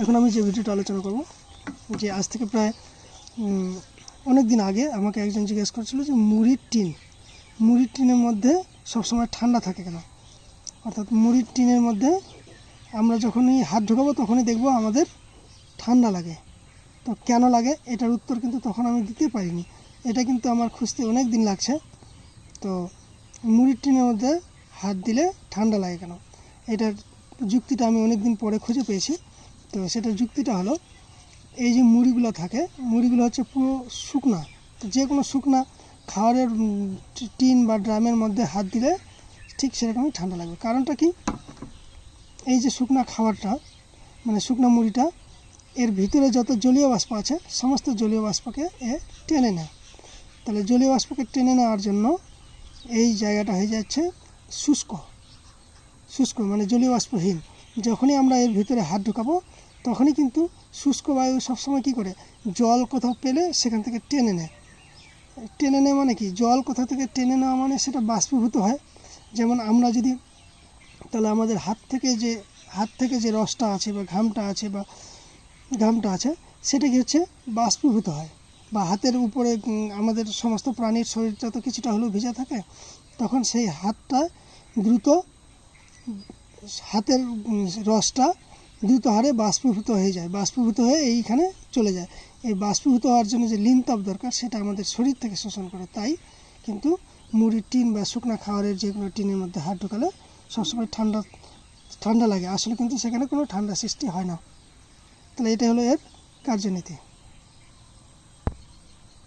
এখন আমি যে ভিডিওটা আলোচনা করব, যে আজ থেকে প্রায় অনেক দিন আগে আমাকে একজন জিজ্ঞেস করছিল যে মুড়ির টিনের মধ্যে সবসময় ঠান্ডা থাকে কেন। অর্থাৎ মুড়ির টিনের মধ্যে আমরা যখনই হাত ঢোকাবো তখনই দেখব আমাদের ঠান্ডা লাগে। তো কেন লাগে এটার উত্তর কিন্তু তখন আমি দিতে পারিনি। এটা কিন্তু আমার খুঁজতে অনেক দিন লাগছে। তো মুড়ির টিনের মধ্যে হাত দিলে ঠান্ডা লাগে কেন, এটার যুক্তিটা আমি অনেক দিন পরে খুঁজে পেয়েছি। তো সেটার যুক্তিটা হলো, এই যে মুড়িগুলো থাকে, মুড়িগুলো হচ্ছে পুরো শুকনা। তো যে কোনো শুকনা খাবারের টিন বা ড্রামের মধ্যে হাত দিলে ঠিক সেরকমই ঠান্ডা লাগবে। কারণটা কি, এই যে শুকনা খাবারটা মানে শুকনা মুড়িটা, এর ভিতরে যত জলীয় বাষ্প আছে সমস্ত জলীয় বাষ্পকে এ টেনে নেয়। তাহলে জলীয় বাষ্পকে টেনে নেওয়ার জন্য এই জায়গাটা হয়ে যাচ্ছে শুষ্ক মানে জলীয় বাষ্পহীন। যখনই আমরা এর ভিতরে হাত ঢোকাবো তখনই কিন্তু শুষ্ক বায়ু সবসময় কী করে, জল কোথাও পেলে সেখান থেকে টেনে নেয়। মানে কি, জল কোথাও থেকে টেনে নেওয়া মানে সেটা বাষ্পীভূত হয়। যেমন আমরা যদি, তাহলে আমাদের হাত থেকে যে রসটা আছে বা ঘামটা আছে সেটা কি হচ্ছে, বাষ্পীভূত হয়। বা হাতের উপরে আমাদের সমস্ত প্রাণীর শরীরটা তো কিছুটা হলেও ভেজা থাকে, তখন সেই হাতের রসটা দ্রুত হারে বাষ্পীভূত হয়ে এইখানে চলে যায়। এই বাষ্পীভূত হওয়ার জন্য যে লিনতাপ দরকার সেটা আমাদের শরীর থেকে শোষণ করে। তাই কিন্তু মুড়ির টিন বা শুকনা খাবারের যে কোনো টিনের মধ্যে হাত ঢোকালে সবসময় ঠান্ডা লাগে। আসলে কিন্তু সেখানে কোনো ঠান্ডা সৃষ্টি হয় না। তাহলে এটা হলো এর কার্যনীতি।